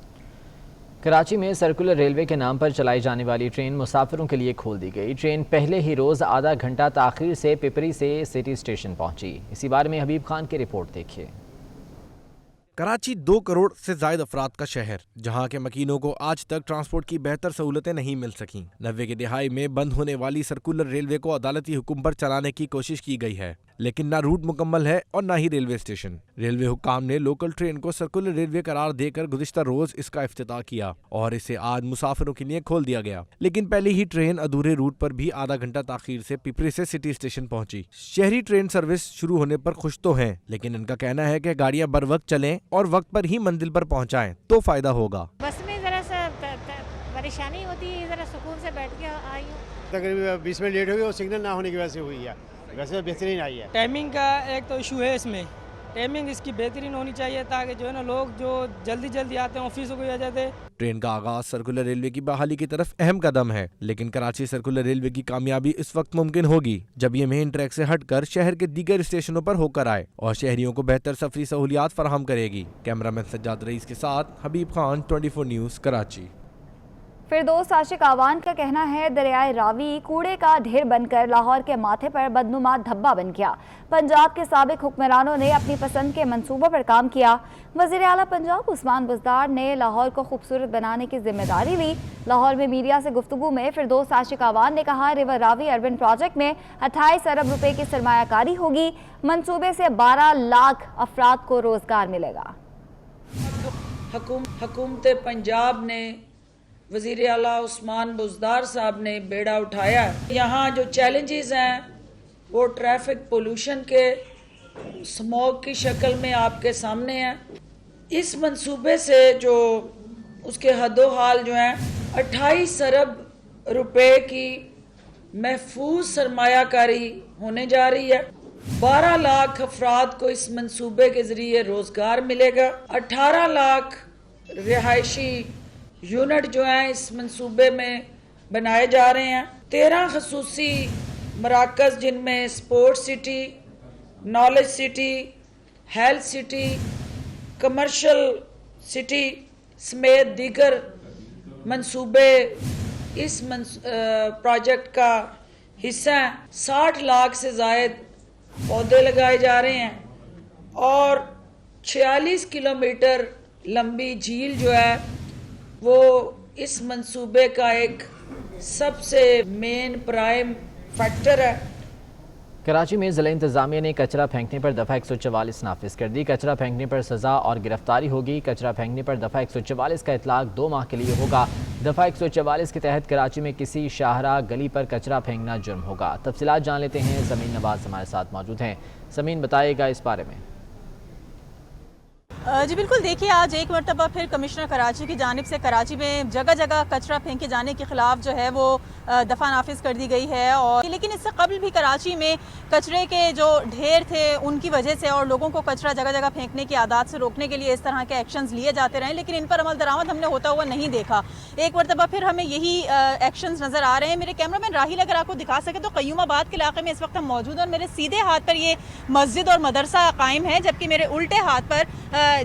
कराची में सर्कुलर रेलवे के नाम पर चलाई जाने वाली ट्रेन मुसाफिरों के लिए खोल दी गई। ट्रेन पहले ही रोज़ आधा घंटा ताख़ीर से पिपरी से सिटी स्टेशन पहुंची। इसी बारे में हबीब खान की रिपोर्ट देखिए। कराची 2 करोड़ से ज़ायद अफराद का शहर, जहां के मकीनों को आज तक ट्रांसपोर्ट की बेहतर सहूलतें नहीं मिल सकीं। 90 की दिहाई में बंद होने वाली सर्कुलर रेलवे को अदालती हुक्म पर चलाने की कोशिश की गई है, लेकिन ना रूट मुकम्मल है और ना ही रेलवे स्टेशन। रेलवे हुक्काम ने लोकल ट्रेन को सर्कुलर रेलवे करार देकर गुज़िश्ता रोज इसका इफ्तिताह किया और इसे आज मुसाफिरों के लिए खोल दिया गया। लेकिन पहले ही ट्रेन अधूरे रूट पर भी आधा घंटा ताख़ीर से पिपरी से सिटी स्टेशन पहुंची। शहरी ट्रेन सर्विस शुरू होने पर खुश तो हैं, लेकिन इनका कहना है कि गाड़ियां बर वक्त चलें और वक्त पर ही मंजिल पर पहुंचाएं तो फायदा होगा। बस में जरा सा परेशानी होती है, जरा सुकून से बैठ के आई हूँ। तकरीबन 20 मिनट लेट हुई और सिग्नल ना होने की वजह से हुई है, वैसे बेहतरीन आई है। टाइमिंग का एक तो इशू है, इसमें टाइमिंग इसकी बेहतरीन होनी चाहिए ताकि जो है ना लोग जो जल्दी जल्दी आते हैं ऑफिसों को आ जाते। ट्रेन का आगाज सर्कुलर रेलवे की बहाली की तरफ अहम कदम है, लेकिन कराची सर्कुलर रेलवे की कामयाबी इस वक्त मुमकिन होगी जब ये मेन ट्रैक से हटकर शहर के दीगर स्टेशनों पर होकर आए और शहरियों को बेहतर सफरी सहूलियात फराहम करेगी। कैमरामैन सज्जाद रईस के साथ हबीब खान, 24 न्यूज़, कराची। फिरदौस आशिक आवान का कहना है दरियाए रावी कूड़े का ढेर बनकर लाहौर के माथे पर बदनुमा धब्बा बन गया। पंजाब के साबिक हुक्मरानों ने अपनी पसंद के मंसूबों पर काम किया। वज़ीर आला पंजाब उस्मान बुज़दार ने लाहौर को खूबसूरत बनाने की जिम्मेदारी ली। लाहौर में मीडिया से गुफ्तगू में फिरदौस आशिक आवान ने कहा, रिवर रावी अर्बन प्रोजेक्ट में 28 अरब रुपए की सरमायाकारी होगी। मंसूबे से 12 लाख अफराद को रोजगार मिलेगा। हुकूमत पंजाब ने, वज़ीर आला उस्मान बुज़दार साहब ने बेड़ा उठाया। यहाँ जो चैलेंजेस हैं वो ट्रैफिक पोल्यूशन के, स्मोक की शक्ल में आपके सामने हैं। इस मंसूबे से जो उसके हदो हाल जो हैं 28 अरब रुपए की महफूज सरमायाकारी होने जा रही है। 12 लाख अफराद को इस मंसूबे के ज़रिए रोज़गार मिलेगा। 18 लाख रिहायशी यूनिट जो हैं इस मंसूबे में बनाए जा रहे हैं। 13 खसूसी मराकज़ जिनमें sports city, knowledge city, health city, commercial city समेत दीगर मंसूबे इस प्रोजेक्ट का हिस्सा हैं। 60 लाख से ज़ायद पौधे लगाए जा रहे हैं और 46 किलोमीटर लंबी झील जो है वो इस मंसूबे का एक सबसे मेन प्राइम फैक्टर है। कराची में ज़िला इंतज़ामिया ने कचरा फेंकने पर दफ़ा 144 नाफिज कर दी। कचरा फेंकने पर सज़ा और गिरफ्तारी होगी। कचरा फेंकने पर दफ़ा 144 का इतलाक़ 2 माह के लिए होगा। दफ़ा 144 के तहत कराची में किसी शाहरा गली पर कचरा फेंकना जुर्म होगा। तफसीलात जान लेते हैं, ज़मीन नवाज़ हमारे साथ मौजूद हैं। ज़मीन बताएगा इस बारे में। जी बिल्कुल, देखिए आज एक मरतबा फिर कमिश्नर कराची की जानिब से कराची में जगह जगह कचरा फेंके जाने के खिलाफ जो है वो दफ़ा नाफिज कर दी गई है। और लेकिन इससे कबल भी कराची में कचरे के जो ढेर थे उनकी वजह से और लोगों को कचरा जगह जगह फेंकने की आदत से रोकने के लिए इस तरह के एक्शंस लिए जाते रहे, लेकिन इन पर अमल दरामद हमने होता हुआ नहीं देखा। एक मरतबा फिर हमें यही एक्शंस नज़र आ रहे हैं। मेरे कैमरामैन राहिल अगर आपको दिखा सके तो क़य्यूमाबाद के इलाके में इस वक्त हम मौजूद हैं और मेरे सीधे हाथ पर ये मस्जिद और मदरसा कायम है, जबकि मेरे उल्टे हाथ पर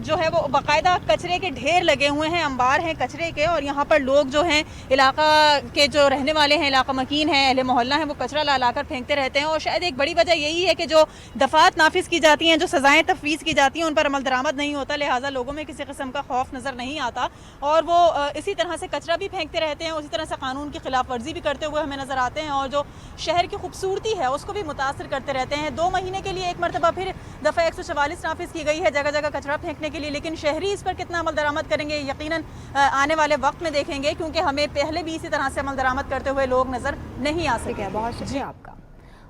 जो है वो बाकायदा कचरे के ढेर लगे हुए हैं, अंबार हैं कचरे के, और यहाँ पर लोग जो हैं इलाका के जो रहने वाले हैं, इलाका मकीन हैं, अहले मोहल्ला हैं, वो कचरा ला कर फेंकते रहते हैं। और शायद एक बड़ी वजह यही है कि जो दफ़ात नाफिज की जाती हैं, जो सज़ाएँ तफवीज़ की जाती हैं, उन पर अमल दरामद नहीं होता, लिहाजा लोगों में किसी किस्म का खौफ नज़र नहीं आता और वो इसी तरह से कचरा भी फेंकते रहते हैं, उसी तरह से कानून की खिलाफ वर्जी भी करते हुए हमें नज़र आते हैं और जो शहर की खूबसूरती है उसको भी मुतासर करते रहते हैं। 2 महीने के लिए एक मरतबा फिर दफ़ा 144 नाफिज की गई है जगह जगह कचरा फेंकने के लिए, लेकिन शहरी इस पर कितना अमल दरामद करेंगे यकीनन आने वाले वक्त में देखेंगे, क्योंकि हमें पहले भी इसी तरह से अमल दरामद करते हुए लोग नज़र नहीं आ सके। बहुत शुक्रिया आपका।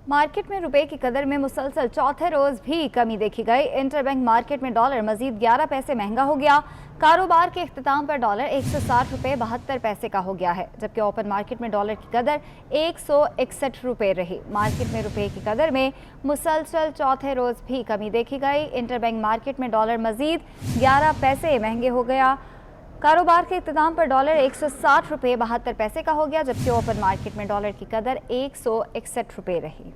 मार्केट में रुपए की कदर में मुसलसल चौथे रोज भी कमी देखी गई। इंटरबैंक मार्केट में डॉलर मजीद 11 पैसे महंगा हो गया। कारोबार के इख्तिताम पर डॉलर 160 रुपये 72 पैसे का हो गया है, जबकि ओपन मार्केट में डॉलर की कदर 161 रुपये रही। मार्केट में रुपए की कदर में मुसलसल चौथे रोज भी कमी देखी गई। इंटरबैंक मार्केट में डॉलर मजीद 11 पैसे महंगे हो गया। कारोबार के इख्तिताम पर डॉलर 160 रुपये 72 पैसे का हो गया, जबकि ओपन मार्केट में डॉलर की कदर 161 रुपये रही।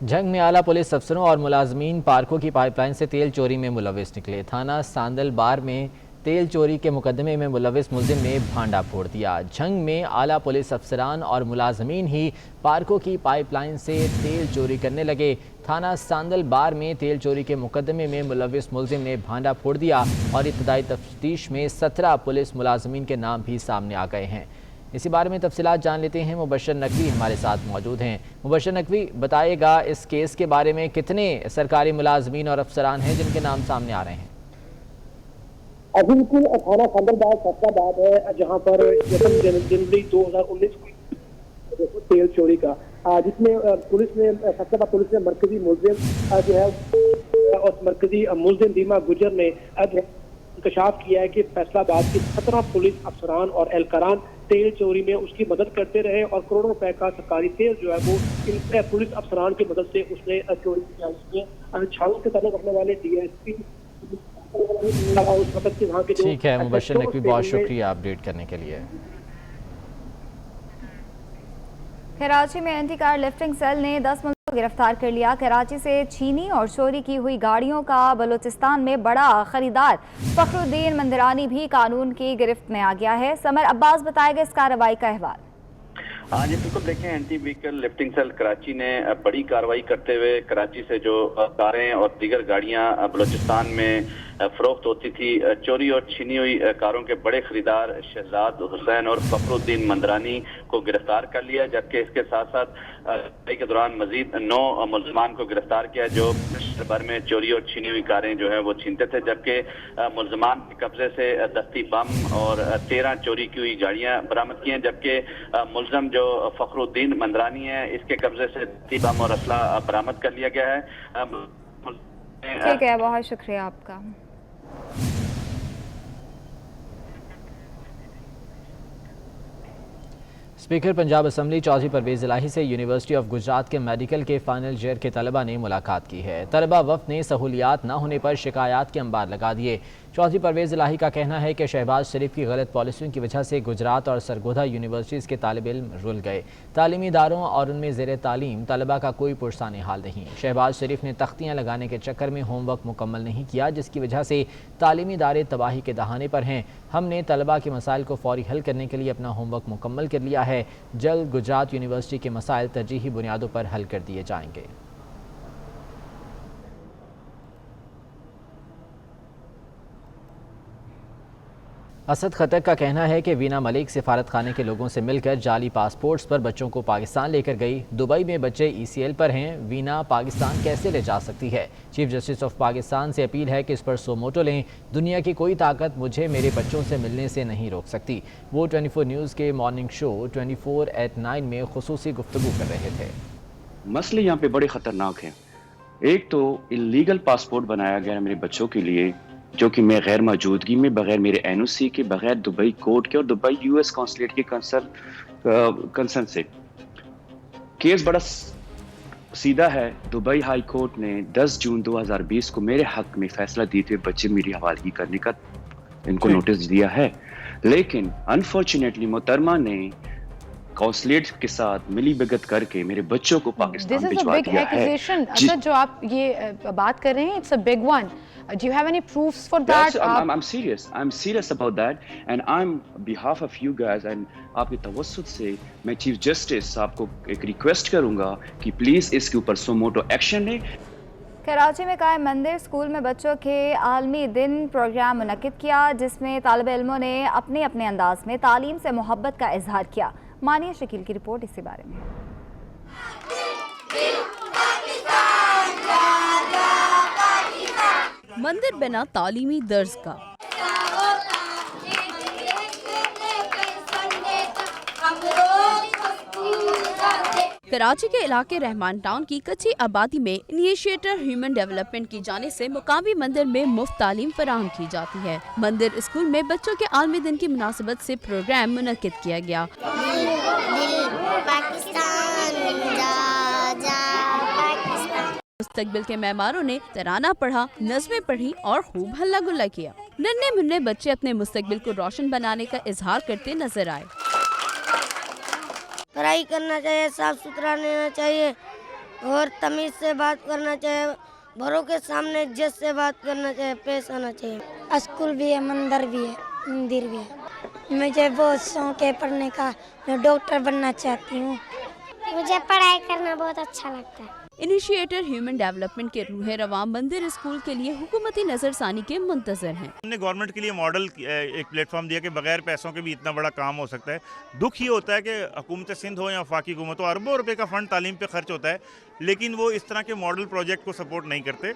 जंग में आला पुलिस अफसरों और मुलाजमीन पार्कों की पाइपलाइन से तेल चोरी में मुलविस निकले। थाना सांदल बार में तेल चोरी के मुकदमे में मुलविस मुलजिम ने भांडा फोड़ दिया। जंग में आला पुलिस अफसरान और मुलाजमीन ही पार्कों की पाइपलाइन से तेल चोरी करने लगे। थाना सांदल बार में तेल चोरी के मुकदमे में मुलविस मुलजिम ने भांडा फोड़ दिया और इब्तदाई तफ्तीश में 17 पुलिस मुलाजमीन के नाम भी सामने आ गए हैं। इसी बारे में तफसीलात जान लेते हैं। मुबशर नकवी हमारे साथ मौजूद हैं। मुबशर नकवी, बताइएगा इस केस के बारे में कितने सरकारी मुलाजमीन और अफसरान हैं जिनके नाम सामने आ रहे हैं? अभी बिल्कुल थाना सांदलबाग फैसलाबाद है, जहाँ पर जनवरी 2019 को तेल चोरी का जिसमें पुलिस ने पुलिस ने मरकजी मुलजिम जो है और मरकजी मुलजिम दीमा गुजर ने इंकशाफ किया है कि फैसलाबाद की 17 पुलिस अफसरान और एहलकारान तेल चोरी में उसकी मदद करते रहे और करोड़ों रुपए का सरकारी तेल जो है वो इन पुलिस अफसरान की मदद से उसने चोरी किया। इसमें छावनी से तलब रखने वाले DSP ठीक है मुबशर नकवी, बहुत शुक्रिया अपडेट करने के लिए। कराची में एंटी कार लिफ्टिंग सेल ने 10 मुल्ज़िमों को गिरफ्तार कर लिया। कराची से छीनी और चोरी की हुई गाड़ियों का बलूचिस्तान में बड़ा खरीदार फखरुद्दीन मंदरानी भी कानून की गिरफ्त में आ गया है। समर अब्बास बताएगा इस कार्रवाई का अहवाल। हाँ जी बिल्कुल, देखें anti vehicle lifting cell Karachi ने बड़ी कार्रवाई करते हुए कराची से जो कारें और दीगर गाड़ियां बलूचिस्तान में फरोख्त होती थी, चोरी और छीनी हुई कारों के बड़े खरीदार शहजाद हुसैन और फखरुद्दीन मंदरानी को गिरफ्तार कर लिया, जबकि इसके साथ साथ के दौरान मजीद 9 मुलजमान को गिरफ्तार किया जो शहर भर में चोरी और छीनी हुई कारें जो है वो छीनते थे, जबकि मुलजमान के कब्जे से दस्ती बम और 13 चोरी की हुई गाड़ियां बरामद की हैं, जबकि मुलजम जो फखरुद्दीन मंदरानी है इसके कब्जे से दस्ती बम और असला बरामद कर लिया गया है। ठीक है, बहुत शुक्रिया आपका। स्पीकर पंजाब असम्बली चौधरी परवेज इलाही से यूनिवर्सिटी ऑफ गुजरात के मेडिकल के फाइनल ईयर के तलबा ने मुलाकात की है। तलबा वफ्द ने सहूलियात न होने पर शिकायत के अंबार लगा दिए। चौधरी परवेज इलाही का कहना है कि शहबाज शरीफ की गलत पॉलिसियों की वजह से गुजरात और सरगोधा यूनिवर्सिटीज़ के तालिब इल्म रुल गए। तालीमी इदारों और उनमें ज़ेर तालीम तलबा का कोई पुरसाने हाल नहीं। शहबाज शरीफ ने तख्तियाँ लगाने के चक्कर में होमवर्क मुकम्मल नहीं किया, जिसकी वजह से तालीमी इदारे तबाही के दहाने पर हैं। हमने तलबा के मसाइल को फौरी हल करने के लिए अपना होमवर्क मुकम्मल कर लिया है। जल्द गुजरात यूनिवर्सिटी के मसाइल तरजीही बुनियादों पर हल कर दिए जाएंगे। असद खतक का कहना है कि वीना मलिक सिफारत खाने के लोगों से मिलकर जाली पासपोर्ट्स पर बच्चों को पाकिस्तान लेकर गई। दुबई में बच्चे ECL पर हैं, वीना पाकिस्तान कैसे ले जा सकती है? चीफ जस्टिस ऑफ पाकिस्तान से अपील है कि इस पर सो मोटो लें। दुनिया की कोई ताकत मुझे मेरे बच्चों से मिलने से नहीं रोक सकती। वो 24 न्यूज़ के मॉर्निंग शो 24/9 में खुसूसी गुफ्तगू कर रहे थे। मसले यहाँ पे बड़े ख़तरनाक हैं। एक तो इलीगल पासपोर्ट बनाया गया है मेरे बच्चों के लिए, जो कि मैं गैर मौजूदगी में, बगैर मेरे NOC के, बगैर दुबई कोर्ट के और दुबई US कॉन्सुलेट के कंसर्न से। केस बड़ा सीधा है। दुबई हाई कोर्ट ने 10 जून 2020 को मेरे हक में फैसला देते हुए बच्चे मेरी हवालगी करने का इनको नोटिस दिया है, लेकिन अनफॉर्चुनेटली मोहतरमा ने काउंसलेट के साथ मिली भगत करके मेरे बच्चों को पाकिस्तान This is a भिजवा big दिया है। accusation. जी। अच्छा, जो आप ये बात कर रहे हैं, it's a big one. Do you have any proofs for that? Yes, I'm serious. I'm serious about that, and I'm behalf of you guys and आपके तवज्जुह से मैं चीफ जस्टिस साहब को एक रिक्वेस्ट करूंगा कि प्लीज इसके ऊपर सुमोटो एक्शन लें। कराची में कायम मंदिर स्कूल में बच्चों के आलमी दिन प्रोग्राम मुनक्किद किया, जिसमें तालिब इल्मों ने अपने अपने अंदाज में तालीम से मोहब्बत का इजहार किया। मानिए शकील की रिपोर्ट इसी बारे में। मंदिर बना तालीमी दर्ज का। कराची के इलाके रहमान टाउन की कच्ची आबादी में इनिशिएटर ह्यूमन डेवलपमेंट की जाने से मुकामी मंदिर में मुफ्त तालीम फराहम की जाती है। मंदिर स्कूल में बच्चों के आलमी दिन की मुनासिबत से प्रोग्राम मुनक्किद किया गया। मुस्तकबिल के मेहमानों ने तराना पढ़ा, नज़में पढ़ी और खूब हल्ला गुल्ला किया। नन्हे मुन्ने बच्चे अपने मुस्तकबिल को रोशन बनाने का इजहार करते नजर आए। पढ़ाई करना चाहिए, साफ सुथरा रहना चाहिए और तमीज से बात करना चाहिए, बड़ों के सामने इज्जत से बात करना चाहिए, पेश आना चाहिए। स्कूल भी है, मंदिर भी है। मुझे बहुत शौक है पढ़ने का, मैं डॉक्टर बनना चाहती हूँ। मुझे पढ़ाई करना बहुत अच्छा लगता है। इनिशिएटर ह्यूमन डेवलपमेंट के रूह रवां मंदिर स्कूल के लिए हुकूमती नजरसानी के मुंतजर हैं। हमने गवर्नमेंट के लिए मॉडल एक प्लेटफॉर्म दिया कि बगैर पैसों के भी इतना बड़ा काम हो सकता है। दुख ये होता है कि हुकूमत सिंध हो या वफाकी हुकूमत हो, अरबों रुपए का फंड तालीम पे खर्च होता है, लेकिन वो इस तरह के मॉडल प्रोजेक्ट को सपोर्ट नहीं करते।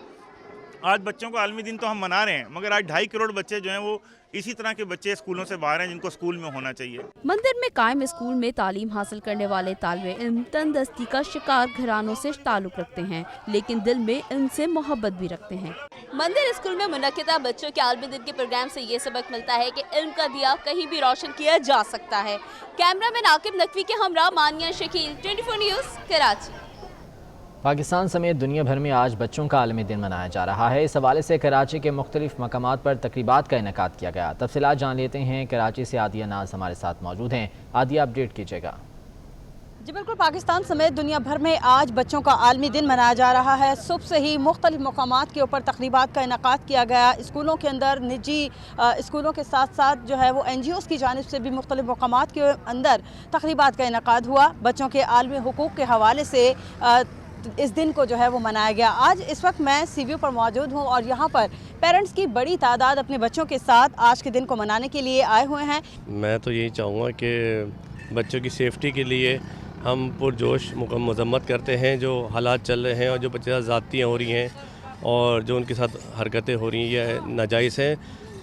आज बच्चों का आलमी दिन तो हम मना रहे हैं, मगर आज 2.5 करोड़ बच्चे जो हैं वो इसी तरह के बच्चे स्कूलों से बाहर हैं जिनको स्कूल में होना चाहिए। मंदिर में कायम स्कूल में तालीम हासिल करने वाले तालिबे इल्म तंदस्ती का शिकार घरानों से ताल्लुक रखते हैं, लेकिन दिल में इनसे मोहब्बत भी रखते हैं। मंदिर स्कूल में मुनक्किदा बच्चों के आलमी दिन के प्रोग्राम से ये सबक मिलता है कि इल्म का दिया कहीं भी रोशन किया जा सकता है। कैमरामैन आकिब नकवी के हमरा मानिया शकील, 24 न्यूज़, कराची। पाकिस्तान समेत दुनिया भर में आज बच्चों का आलमी दिन मनाया जा रहा है। इस हवाले से कराची के मुख्तलिफ मकामात पर तकरीबात का इनेकाद किया गया। तफसीलात जान लेते हैं। कराची से आदिया नाज हमारे साथ मौजूद हैं। आदिया, अपडेट कीजिएगा। जी बिल्कुल, पाकिस्तान समेत दुनिया भर में आज बच्चों का आलमी दिन मनाया जा रहा है। सुबह से ही मुख्तलिफ मकामात के ऊपर तकरीबात का इनेकाद किया गया। स्कूलों के अंदर निजी स्कूलों के साथ साथ जो है वो NGOs की जानिब से भी मुख्तलिफ मकामात के अंदर तकरीबात का इनेकाद हुआ। बच्चों के आलमी हुकूक के हवाले से इस दिन को जो है वो मनाया गया। आज इस वक्त मैं सीव्यू पर मौजूद हूँ और यहाँ पर पेरेंट्स की बड़ी तादाद अपने बच्चों के साथ आज के दिन को मनाने के लिए आए हुए हैं। मैं तो यही चाहूँगा कि बच्चों की सेफ्टी के लिए हम पुरजोश मजम्मत करते हैं जो हालात चल रहे हैं और जो बच्चे ज़्यादतियाँ हो रही हैं और जो उनके साथ हरकतें हो रही हैं यह नाजायज़ हैं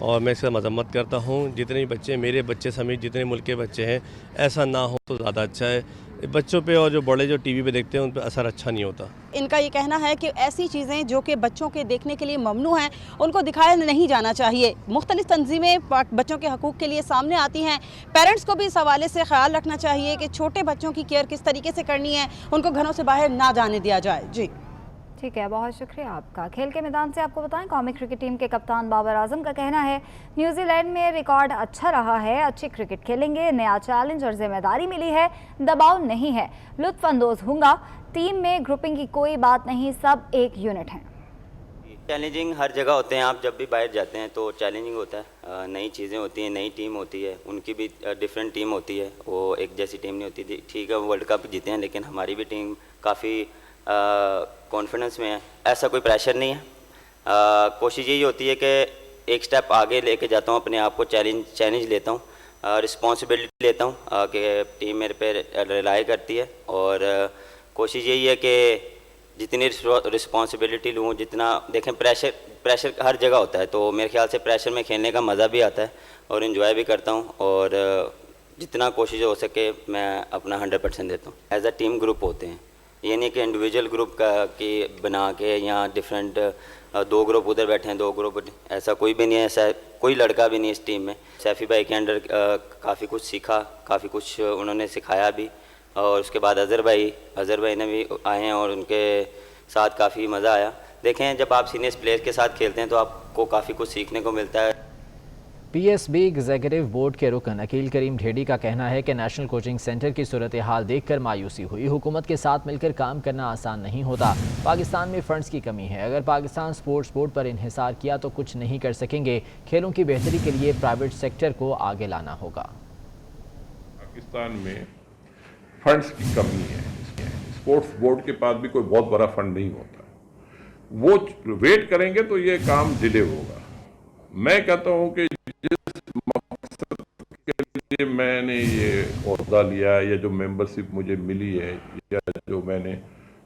और मैं इसका मजम्मत करता हूँ। जितने बच्चे, मेरे बच्चे समेत जितने मुल्क के बच्चे हैं, ऐसा ना हो तो ज़्यादा अच्छा है। बच्चों पे और जो बड़े जो टीवी पे देखते हैं उन पे असर अच्छा नहीं होता। इनका ये कहना है कि ऐसी चीज़ें जो कि बच्चों के देखने के लिए ममनू हैं उनको दिखाया नहीं जाना चाहिए। मुख्तलिफ तंजीमें बच्चों के हकूक़ के लिए सामने आती हैं। पेरेंट्स को भी इस हवाले से ख्याल रखना चाहिए कि छोटे बच्चों की केयर किस तरीके से करनी है, उनको घरों से बाहर ना जाने दिया जाए। जी ठीक है, बहुत शुक्रिया आपका। खेल के मैदान से आपको बताएं, कौमी क्रिकेट टीम के कप्तान बाबर आजम का कहना है न्यूजीलैंड में रिकॉर्ड अच्छा रहा है, अच्छी क्रिकेट खेलेंगे, नया चैलेंज और जिम्मेदारी मिली है, दबाव नहीं है, लुत्फ अंदोज होगा। टीम में ग्रुपिंग की कोई बात नहीं, सब एक यूनिट हैं। चैलेंजिंग हर जगह होते हैं, आप जब भी बाहर जाते हैं तो चैलेंजिंग होता है, नई चीज़ें होती हैं, नई टीम होती है, उनकी भी डिफरेंट टीम होती है, वो एक जैसी टीम नहीं होती थी। ठीक है, वर्ल्ड कप जीते हैं, लेकिन हमारी भी टीम काफ़ी कॉन्फिडेंस में है, ऐसा कोई प्रेशर नहीं है। कोशिश यही होती है कि एक स्टेप आगे लेके जाता हूँ, अपने आप को चैलेंज लेता हूँ, रिस्पॉन्सिबिलिटी लेता हूँ कि टीम मेरे पे रिलाई करती है और कोशिश यही है कि जितनी रिस्पॉन्सिबिलिटी लूँ, जितना देखें प्रेशर हर जगह होता है, तो मेरे ख्याल से प्रेशर में खेलने का मज़ा भी आता है और इन्जॉय भी करता हूँ और जितना कोशिश हो सके मैं अपना 100% देता हूँ। एज अ टीम ग्रुप होते हैं, ये नहीं कि इंडिविजुअल ग्रुप का कि बना के या डिफरेंट 2 ग्रुप उधर बैठे हैं 2 ग्रुप, ऐसा कोई भी नहीं है, ऐसा कोई लड़का भी नहीं इस टीम में। सैफ़ी भाई के अंडर काफ़ी कुछ सीखा, काफ़ी कुछ उन्होंने सिखाया भी और उसके बाद अज़हर भाई ने भी आए हैं और उनके साथ काफ़ी मज़ा आया। देखें, जब आप सीनियर प्लेयर के साथ खेलते हैं तो आपको काफ़ी कुछ सीखने को मिलता है। PSB एग्जीक्यूटिव बोर्ड के रुकन अकील करीम ढेडी का कहना है कि नेशनल कोचिंग सेंटर की सूरत हाल देखकर मायूसी हुई। हुकूमत के साथ मिलकर काम करना आसान नहीं होता। पाकिस्तान में फंड्स की कमी है। अगर पाकिस्तान स्पोर्ट्स बोर्ड पर इन्हिसार किया तो कुछ नहीं कर सकेंगे। खेलों की बेहतरी के लिए प्राइवेट सेक्टर को आगे लाना होगा। पाकिस्तान में फंड्स की कमी है। स्पोर्ट्स बोर्ड के पास भी कोई बहुत बड़ा फंड नहीं होता। वो वेट करेंगे तो ये काम डिले होगा। मैं कहता हूँ कि जिस मकसद के लिए मैंने ये ओहदा लिया या जो मेंबरशिप मुझे मिली है या जो मैंने,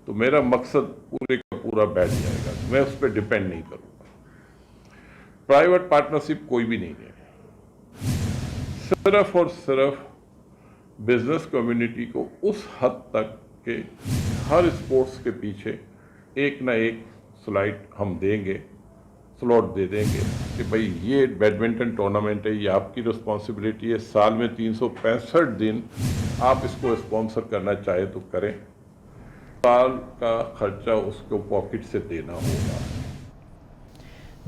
तो मेरा मकसद पूरे का पूरा बैठ जाएगा। मैं उस पर डिपेंड नहीं करूँगा। प्राइवेट पार्टनरशिप कोई भी नहीं है। सिर्फ और सिर्फ बिजनेस कम्युनिटी को उस हद तक के हर स्पोर्ट्स के पीछे एक ना एक स्लाइड हम देंगे, स्लॉट दे देंगे कि भाई ये बैडमिंटन टूर्नामेंट है, ये आपकी रिस्पॉन्सिबिलिटी है। साल में 365 दिन आप इसको स्पॉन्सर करना चाहे तो करें। साल का खर्चा उसको पॉकेट से देना होगा।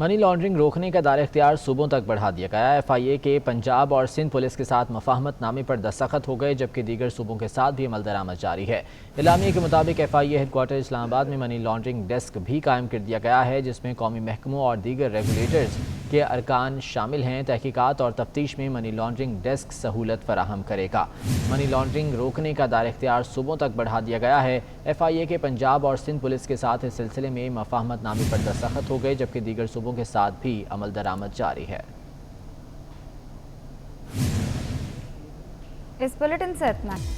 मनी लॉन्ड्रिंग रोकने का दायरा इख्तियार सूबों तक बढ़ा दिया गया। FIA के पंजाब और सिंध पुलिस के साथ मफाहमत नामे पर दस्तखत हो गए, जबकि दीगर सूबों के साथ भी अमल दरामद जारी है। इलामिया के मुताबिक FIA हेडक्वार्टर इस्लामाबाद में मनी लॉन्ड्रिंग डेस्क भी कायम कर दिया गया है, जिसमें कौमी महकमों और दीगर रेगुलेटर्स के अरकान शामिल हैं। तहकीकात और तफ्तीश में मनी लॉन्ड्रिंग डेस्क सहूलत फराहम करेगा। मनी लॉन्ड्रिंग रोकने का दायरा इख्तियार सूबों तक बढ़ा दिया गया है। FIA के पंजाब और सिंध पुलिस के साथ इस सिलसिले में मफाहमत नामे पर दस्तखत हो गए, जबकि दीगर सूबों के साथ भी अमल दरामद जारी है। इस बुलेटिन से इतना।